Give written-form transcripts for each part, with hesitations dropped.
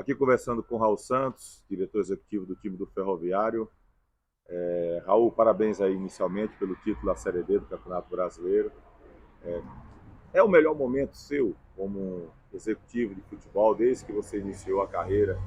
Aqui conversando com o Raul Santos, diretor executivo do time do Ferroviário. Raul, parabéns aí inicialmente pelo título da Série D do Campeonato Brasileiro. É o melhor momento seu como executivo de futebol desde que você iniciou a carreira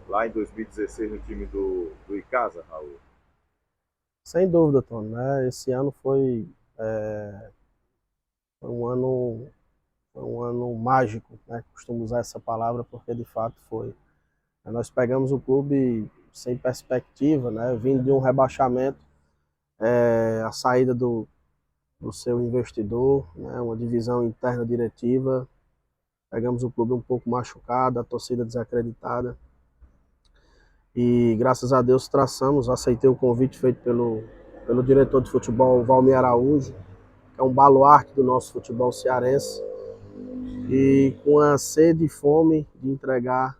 lá em 2016 no time do Icasa, Raul? Sem dúvida, Tony, né? Esse ano foi foi um ano mágico, né? Costumo usar essa palavra porque de fato foi. Nós pegamos o clube sem perspectiva, né? Vindo de um rebaixamento, a saída do seu investidor, né? Uma divisão interna diretiva. Pegamos o clube um pouco machucado, a torcida desacreditada. E graças a Deus aceitei o convite feito pelo diretor de futebol, Valmir Araújo, que é um baluarte do nosso futebol cearense, e com a sede e fome de entregar,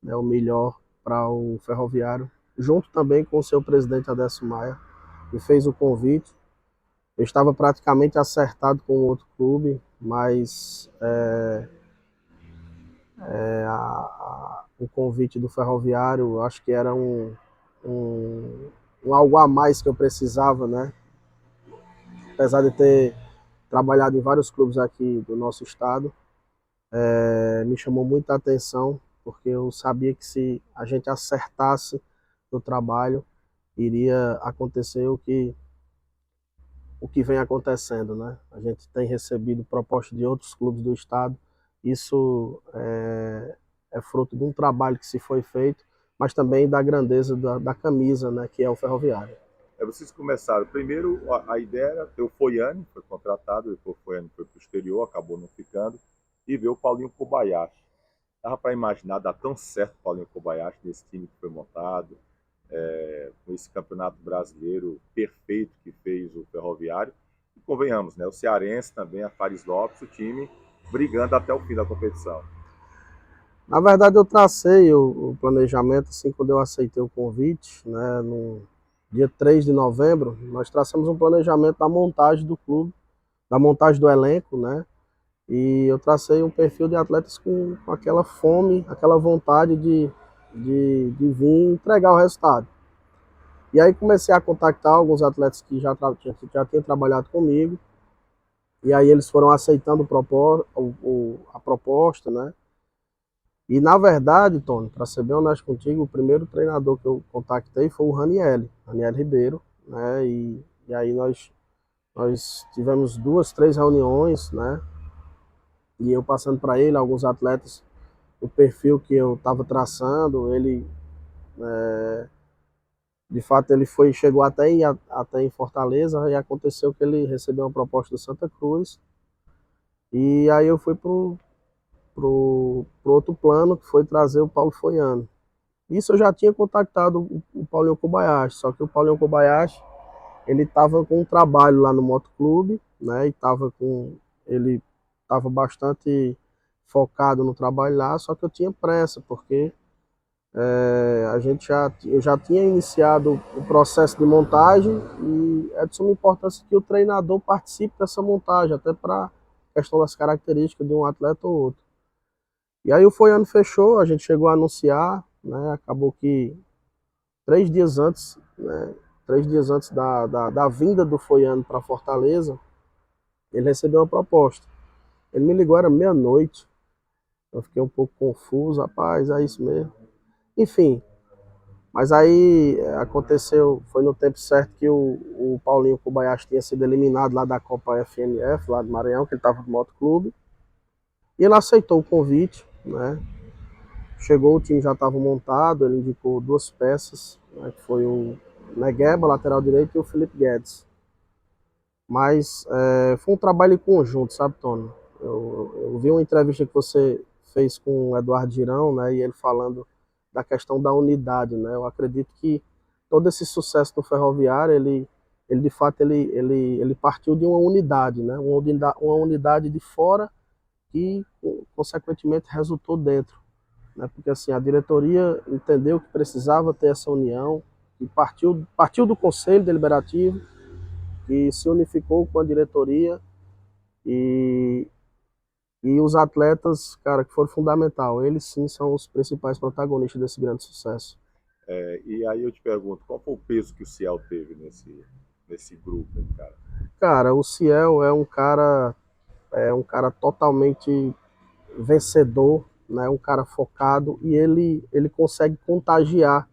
né, o melhor para o Ferroviário, junto também com o seu presidente Adesso Maia, que fez o convite. Eu estava praticamente acertado com outro clube, mas o convite do Ferroviário, eu acho que era um, um algo a mais que eu precisava, né? Apesar de ter trabalhado em vários clubes aqui do nosso estado, me chamou muita atenção, porque eu sabia que se a gente acertasse no trabalho, iria acontecer o que vem acontecendo, né? A gente tem recebido propostas de outros clubes do estado, isso é fruto de um trabalho que se foi feito, mas também da grandeza da camisa, né, que é o Ferroviário. Vocês começaram, primeiro a ideia era ter o Foiane, foi contratado, depois o Foiane foi para o exterior, acabou não ficando, e ver o Paulinho Kobayashi. Dava para imaginar dar tão certo o Paulinho Kobayashi nesse time que foi montado, com esse campeonato brasileiro perfeito que fez o Ferroviário. E convenhamos, né, o Cearense também, a Fares Lopes, o time brigando até o fim da competição. Na verdade, eu tracei o planejamento assim quando eu aceitei o convite, né, no dia 3 de novembro, nós traçamos um planejamento da montagem do clube, da montagem do elenco, né? E eu tracei um perfil de atletas com aquela fome, aquela vontade de vir entregar o resultado. E aí comecei a contactar alguns atletas que já tinham trabalhado comigo, e aí eles foram aceitando a proposta, né? E na verdade, Tony, para ser bem honesto contigo, o primeiro treinador que eu contactei foi o Raniel Ribeiro, né? E aí nós tivemos duas, três reuniões, né? E eu passando para ele alguns atletas, o perfil que eu estava traçando, ele de fato ele chegou até em Fortaleza e aconteceu que ele recebeu uma proposta do Santa Cruz. E aí eu fui pro outro plano, que foi trazer o Paulo Foiano. Isso eu já tinha contactado o Paulinho Kobayashi, só que o Paulinho Kobayashi, ele estava com um trabalho lá no motoclube, né? Ele estava bastante focado no trabalho lá, só que eu tinha pressa, porque eu já tinha iniciado o processo de montagem e é de suma importância que o treinador participe dessa montagem, até para questão das características de um atleta ou outro. E aí o Foiano fechou, a gente chegou a anunciar, né? Acabou que 3 dias antes, né, 3 dias antes da vinda do Foiano para Fortaleza, ele recebeu uma proposta. Ele me ligou, era meia-noite, eu fiquei um pouco confuso, rapaz, é isso mesmo. Enfim, mas aí aconteceu, foi no tempo certo que o Paulinho Kobayashi tinha sido eliminado lá da Copa FNF, lá do Maranhão, que ele estava no motoclube, e ele aceitou o convite, né? Chegou, o time já estava montado, ele indicou duas peças, né, que foi o Negueba, lateral direito, e o Felipe Guedes. Mas foi um trabalho em conjunto, sabe, Tony? Eu vi uma entrevista que você fez com o Eduardo Girão, né, e ele falando da questão da unidade, né? Eu acredito que todo esse sucesso do Ferroviário, ele de fato, ele partiu de uma unidade, né? Uma unidade de fora que, consequentemente, resultou dentro, né? Porque assim, a diretoria entendeu que precisava ter essa união, e partiu do Conselho Deliberativo, que se unificou com a diretoria e E os atletas, cara, que foram fundamental, eles sim são os principais protagonistas desse grande sucesso. E aí eu te pergunto, qual foi o peso que o Ciel teve nesse grupo, hein, cara? Cara, o Ciel é um cara totalmente vencedor, né? Um cara focado e ele consegue contagiar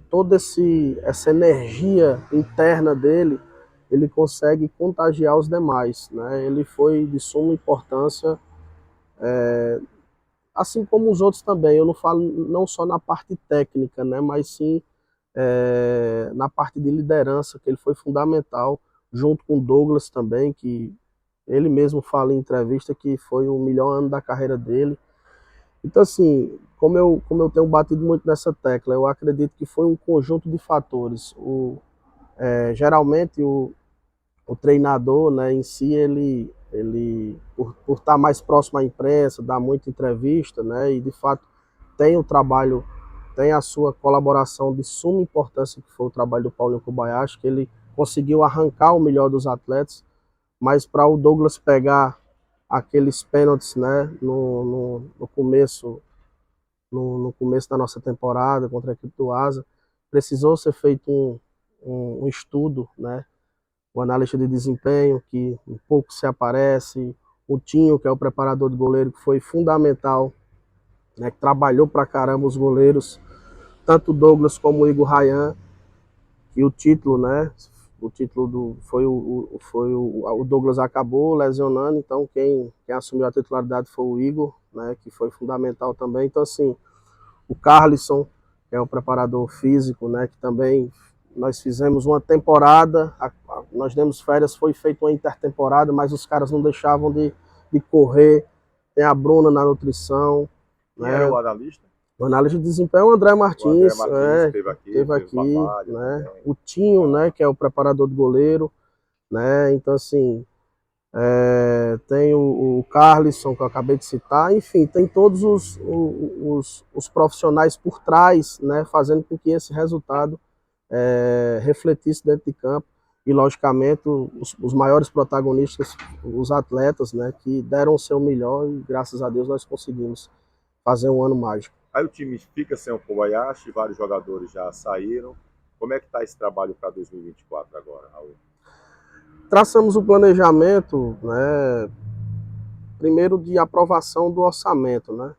toda essa energia interna dele, ele consegue contagiar os demais, né? Ele foi de suma importância, assim como os outros também. Eu não falo não só na parte técnica, né? Mas sim na parte de liderança, que ele foi fundamental, junto com o Douglas também, que ele mesmo fala em entrevista que foi o melhor ano da carreira dele. Então, assim, como eu tenho batido muito nessa tecla, eu acredito que foi um conjunto de fatores. Geralmente, o treinador, né, em si, ele por estar mais próximo à imprensa, dá muita entrevista, né, e de fato tem o trabalho, tem a sua colaboração de suma importância, que foi o trabalho do Paulinho Kobayashi, que ele conseguiu arrancar o melhor dos atletas, mas para o Douglas pegar aqueles pênaltis, né, no começo, no começo da nossa temporada contra a equipe do Asa, precisou ser feito um estudo, né, o analista de desempenho, que um pouco se aparece, o Tinho, que é o preparador de goleiro, que foi fundamental, né, que trabalhou pra caramba os goleiros, tanto o Douglas como o Igor Rayan, e o título, né, o título o Douglas acabou lesionando, então quem assumiu a titularidade foi o Igor, né, que foi fundamental também. Então, assim, o Carlisson, que é o preparador físico, né, que também nós fizemos uma temporada, nós demos férias, foi feita uma intertemporada, mas os caras não deixavam de correr. Tem a Bruna na nutrição, Quem era né? o analista? O analista de desempenho é o André O André Martins, Martins esteve aqui, teve fez aqui, Batalha né? também. O Tinho, né, que é o preparador de goleiro, né? Então, assim, tem o Carlisson, que eu acabei de citar, enfim, tem todos os profissionais por trás, né, fazendo com que esse resultado refletisse dentro de campo. E, logicamente, os maiores protagonistas, os atletas, né, que deram o seu melhor e, graças a Deus, nós conseguimos fazer um ano mágico. Aí o time fica sem o Kobayashi, vários jogadores já saíram. Como é que está esse trabalho para 2024 agora, Raul? Traçamos o planejamento, né, primeiro de aprovação do orçamento, né?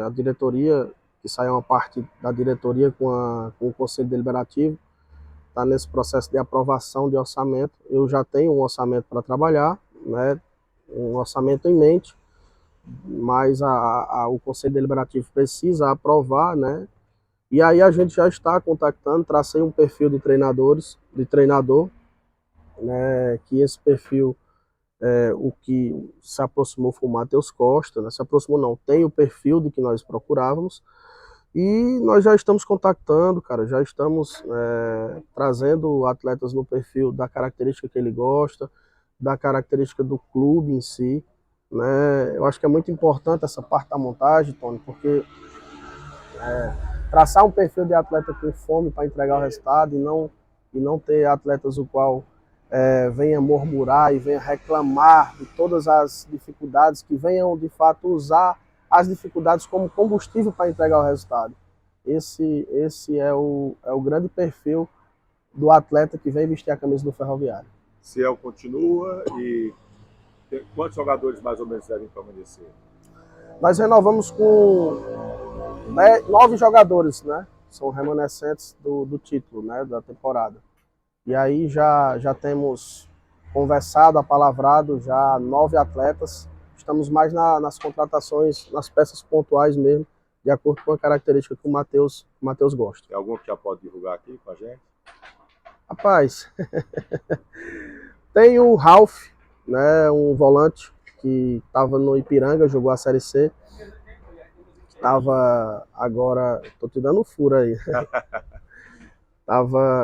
A diretoria, que sai uma parte da diretoria com o Conselho Deliberativo, está nesse processo de aprovação de orçamento. Eu já tenho um orçamento para trabalhar, né? Um orçamento em mente, mas o Conselho Deliberativo precisa aprovar, né? E aí a gente já está contactando, tracei um perfil de treinador, né? Que esse perfil o que se aproximou foi o Matheus Costa, né? Se aproximou não, tem o perfil de que nós procurávamos, e nós já estamos contactando, cara, já estamos trazendo atletas no perfil da característica que ele gosta, da característica do clube em si, né? Eu acho que é muito importante essa parte da montagem, Tony, porque traçar um perfil de atleta com fome para entregar o resultado e não ter atletas o qual venha murmurar e venha reclamar de todas as dificuldades, que venham de fato usar as dificuldades como combustível para entregar o resultado. Esse é o grande perfil do atleta que vem vestir a camisa do Ferroviário. Ciel continua e quantos jogadores mais ou menos devem permanecer? Nós renovamos com 9 jogadores, né? São remanescentes do título, né? Da temporada. E aí já temos conversado, apalavrado já 9 atletas. Estamos mais nas contratações, nas peças pontuais mesmo, de acordo com a característica que o Matheus gosta. Tem algum que já pode divulgar aqui com a gente? Rapaz, tem o Ralph, né, um volante que estava no Ipiranga, jogou a Série C. Estava agora, tô te dando um furo aí.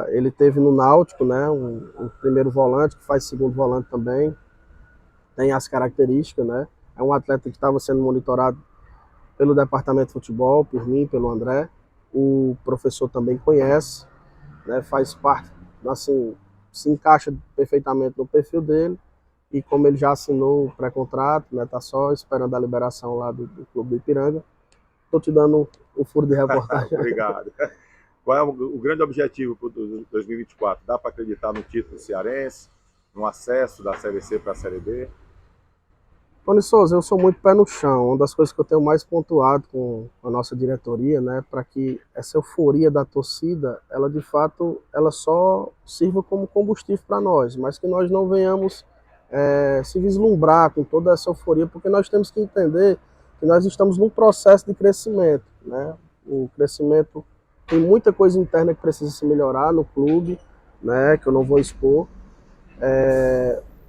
Ele teve no Náutico, né, um primeiro volante, que faz segundo volante também. Tem as características, né? É um atleta que estava sendo monitorado pelo departamento de futebol, por mim, pelo André. O professor também conhece, né? Faz parte, assim, se encaixa perfeitamente no perfil dele. e como ele já assinou o pré-contrato, né, tá só esperando a liberação lá do Clube do Ipiranga, estou te dando o furo de reportagem. Obrigado. Qual é o grande objetivo para 2024? Dá para acreditar no título cearense, no acesso da Série C para a Série B? Tony Souza, eu sou muito pé no chão. Uma das coisas que eu tenho mais pontuado com a nossa diretoria, né, para que essa euforia da torcida, ela de fato, ela só sirva como combustível para nós, mas que nós não venhamos se vislumbrar com toda essa euforia, porque nós temos que entender que nós estamos num processo de crescimento, né? O crescimento tem muita coisa interna que precisa se melhorar no clube, né, que eu não vou expor.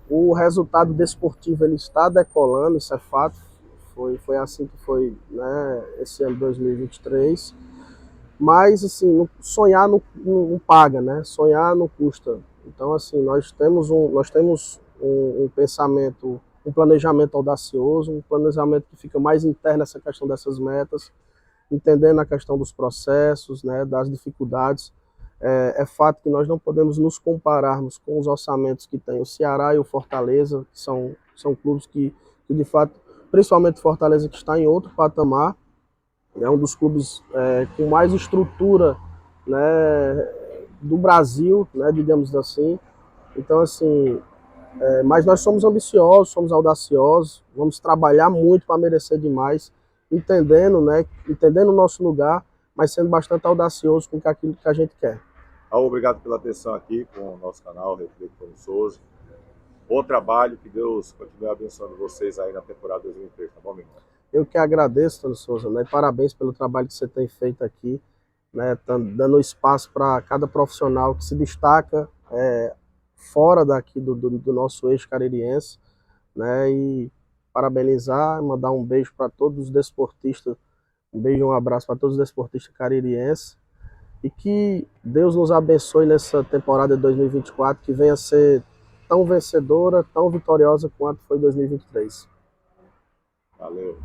O resultado desportivo ele está decolando, isso é fato. Foi assim que foi, né, esse ano de 2023. Mas, assim, sonhar não paga, né? Sonhar não custa. Então, assim, nós temos um pensamento, um planejamento audacioso, um planejamento que fica mais interno nessa questão dessas metas, entendendo a questão dos processos, né, das dificuldades. É fato que nós não podemos nos compararmos com os orçamentos que tem o Ceará e o Fortaleza, que são clubes que de fato, principalmente o Fortaleza, que está em outro patamar, é um dos clubes com mais estrutura, né, do Brasil, né, digamos assim. Então, assim, mas nós somos ambiciosos, somos audaciosos, vamos trabalhar muito para merecer demais, entendendo, né, entendendo o nosso lugar, mas sendo bastante audacioso com aquilo que a gente quer. Obrigado pela atenção aqui com o nosso canal, Refleito Tony Souza. Bom trabalho, que Deus continue abençoando vocês aí na temporada 2023, tá bom, meu irmão? Eu que agradeço, Tony Souza, né? Parabéns pelo trabalho que você tem feito aqui, né? Dando espaço para cada profissional que se destaca fora daqui do nosso eixo caririense, né? E parabenizar, mandar um beijo para todos os desportistas, um beijo e um abraço para todos os desportistas caririenses, e que Deus nos abençoe nessa temporada de 2024, que venha a ser tão vencedora, tão vitoriosa quanto foi 2023. Valeu.